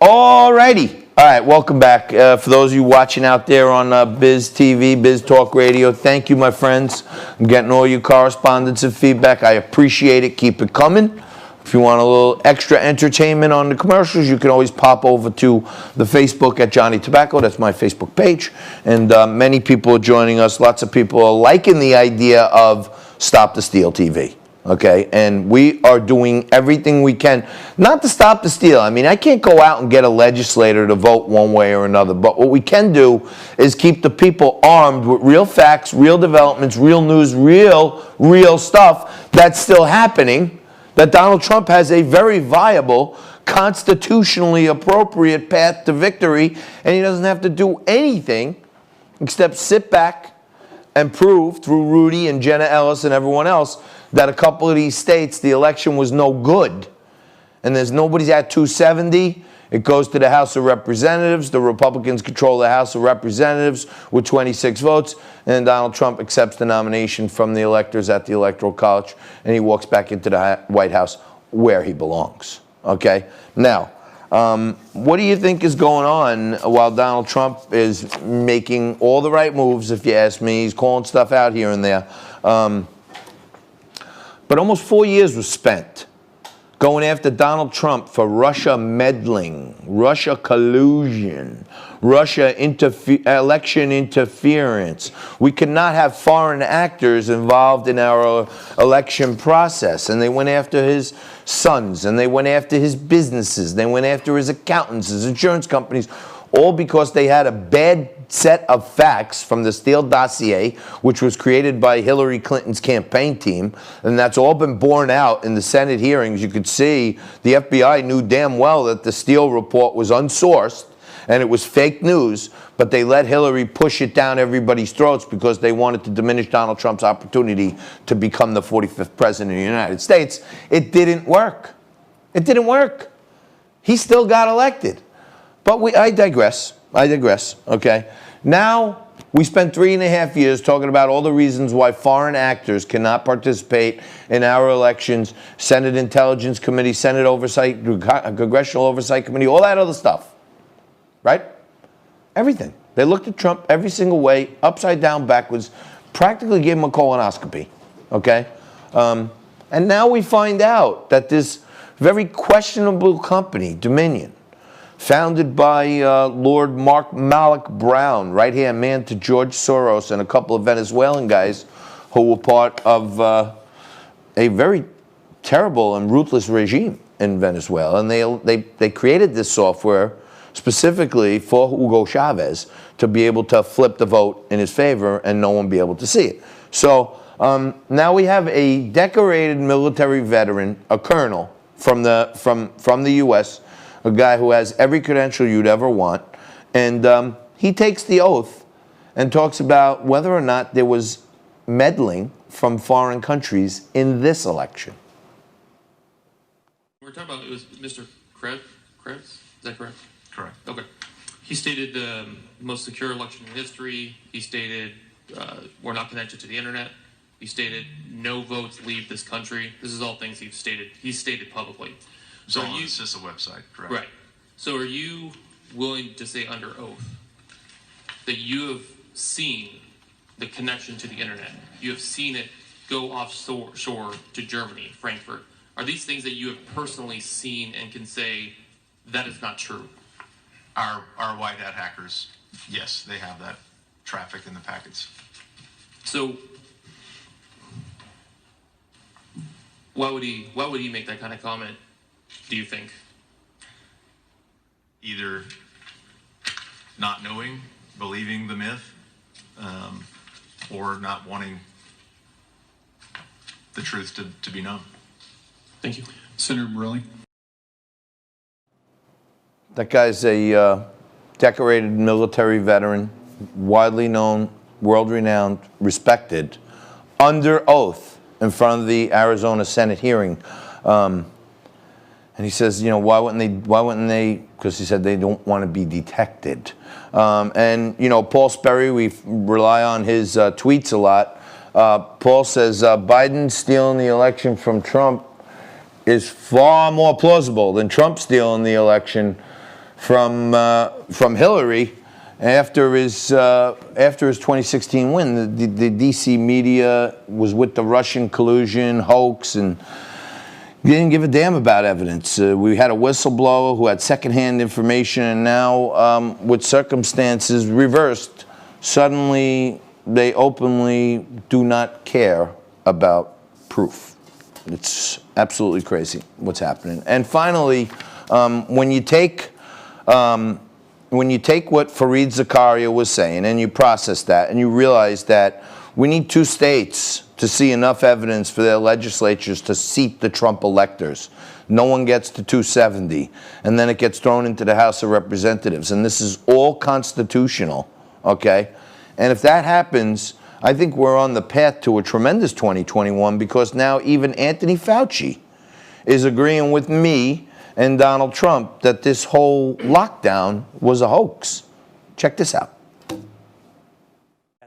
Alrighty. All right, welcome back. For those of you watching out there on Biz TV, Biz Talk Radio, thank you, my friends. I'm getting all your correspondence and feedback. I appreciate it. Keep it coming. If you want a little extra entertainment on the commercials, you can always pop over to the Facebook at Johnny Tobacco. That's my Facebook page. And many people are joining us. Lots of people are liking the idea of Stop the Steal TV. Okay, and we are doing everything we can, not to stop the steal. I mean, I can't go out and get a legislator to vote one way or another, but what we can do is keep the people armed with real facts, real developments, real news, real stuff that's still happening, that Donald Trump has a very viable, constitutionally appropriate path to victory, and he doesn't have to do anything except sit back and prove through Rudy and Jenna Ellis and everyone else that a couple of these states, the election was no good. And there's nobody's at 270. It goes to the House of Representatives. The Republicans control the House of Representatives with 26 votes. And Donald Trump accepts the nomination from the electors at the Electoral College. And he walks back into the White House where he belongs. Okay? Now, what do you think is going on while Donald Trump is making all the right moves, if you ask me? He's calling stuff out here and there. But almost 4 years was spent going after Donald Trump for Russia meddling, Russia collusion, Russia election interference. We could not have foreign actors involved in our election process. And they went after his sons, and they went after his businesses, they went after his accountants, his insurance companies, all because they had a bad set of facts from the Steele dossier, which was created by Hillary Clinton's campaign team, and that's all been borne out in the Senate hearings. You could see the FBI knew damn well that the Steele report was unsourced and it was fake news, but they let Hillary push it down everybody's throats because they wanted to diminish Donald Trump's opportunity to become the 45th president of the United States. It didn't work. It didn't work. He still got elected. But I digress. Okay? Now, we spent 3.5 years talking about all the reasons why foreign actors cannot participate in our elections, Senate Intelligence Committee, Senate Oversight, Congressional Oversight Committee, all that other stuff. Right? Everything. They looked at Trump every single way, upside down, backwards, practically gave him a colonoscopy. Okay? And now we find out that this very questionable company, Dominion, founded by Lord Mark Malloch Brown, right-hand man to George Soros, and a couple of Venezuelan guys who were part of a very terrible and ruthless regime in Venezuela. And they created this software specifically for Hugo Chavez to be able to flip the vote in his favor and no one be able to see it. So now we have a decorated military veteran, a colonel from the U.S., a guy who has every credential you'd ever want, and he takes the oath and talks about whether or not there was meddling from foreign countries in this election. We're talking about, it was Mr. Krebs? Is that correct? Correct. Okay. He stated the most secure election in history. He stated we're not connected to the internet. He stated no votes leave this country. This is all things he's stated publicly. So on the CISA website, correct? Right. So are you willing to say under oath that you have seen the connection to the internet? You have seen it go offshore to Germany, Frankfurt. Are these things that you have personally seen and can say that is not true? Our white hat hackers, yes, they have that traffic in the packets. So why would he make that kind of comment, do you think? Either not knowing, believing the myth, or not wanting the truth to be known. Thank you. Senator Borelli. That guy's a decorated military veteran, widely known, world-renowned, respected, under oath in front of the Arizona Senate hearing. And he says, you know, why wouldn't they, because he said they don't want to be detected. And, you know, Paul Sperry, we rely on his tweets a lot. Paul says, Biden stealing the election from Trump is far more plausible than Trump stealing the election from Hillary after his 2016 win. The DC media was with the Russian collusion hoax and didn't give a damn about evidence. We had a whistleblower who had secondhand information, and now with circumstances reversed, suddenly they openly do not care about proof. It's absolutely crazy what's happening. And finally, when you take what Fareed Zakaria was saying and you process that and you realize that we need 2 states to see enough evidence for their legislatures to seat the Trump electors. No one gets to 270, and then it gets thrown into the House of Representatives. And this is all constitutional, okay? And if that happens, I think we're on the path to a tremendous 2021, because now even Anthony Fauci is agreeing with me and Donald Trump that this whole lockdown was a hoax. Check this out.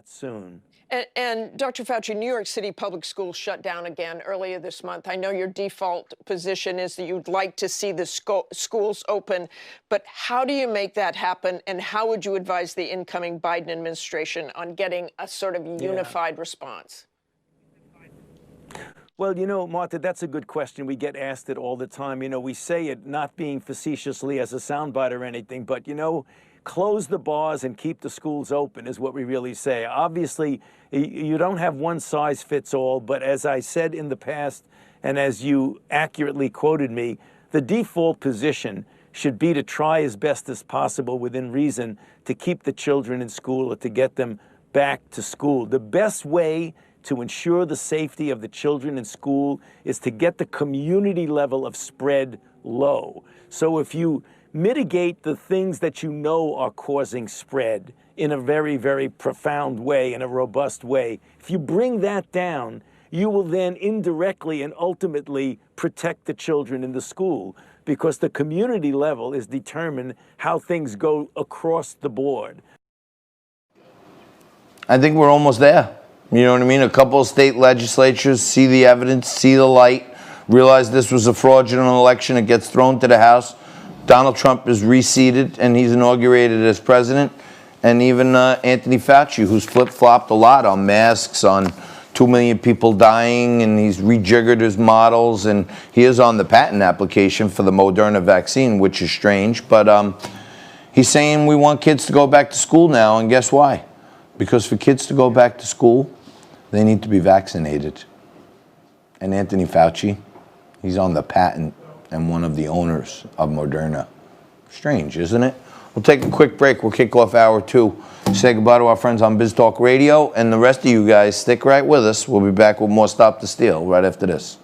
Soon. And Dr. Fauci, New York City public schools shut down again earlier this month. I know your default position is that you'd like to see the schools open, but how do you make that happen? And how would you advise the incoming Biden administration on getting a sort of unified response? Well, you know, Martha, that's a good question. We get asked it all the time. You know, we say it not being facetiously as a soundbite or anything, but, you know, close the bars and keep the schools open is what we really say. Obviously, you don't have one size fits all, but as I said in the past, and as you accurately quoted me, the default position should be to try as best as possible within reason to keep the children in school or to get them back to school. The best way to ensure the safety of the children in school is to get the community level of spread low. So if you mitigate the things that you know are causing spread in a very, very profound way, in a robust way, if you bring that down, you will then indirectly and ultimately protect the children in the school, because the community level is determined how things go across the board. I think we're almost there. You know what I mean? A couple of state legislatures see the evidence, see the light, realize this was a fraudulent election. It gets thrown to the House. Donald Trump is reseated, and he's inaugurated as president. And even Anthony Fauci, who's flip-flopped a lot on masks, on 2 million people dying, and he's rejiggered his models. And he is on the patent application for the Moderna vaccine, which is strange. But he's saying we want kids to go back to school now, and guess why? Because for kids to go back to school, they need to be vaccinated. And Anthony Fauci, he's on the patent and one of the owners of Moderna. Strange, isn't it? We'll take a quick break. We'll kick off hour 2. Say goodbye to our friends on Biz Talk Radio. And the rest of you guys, stick right with us. We'll be back with more Stop the Steal right after this.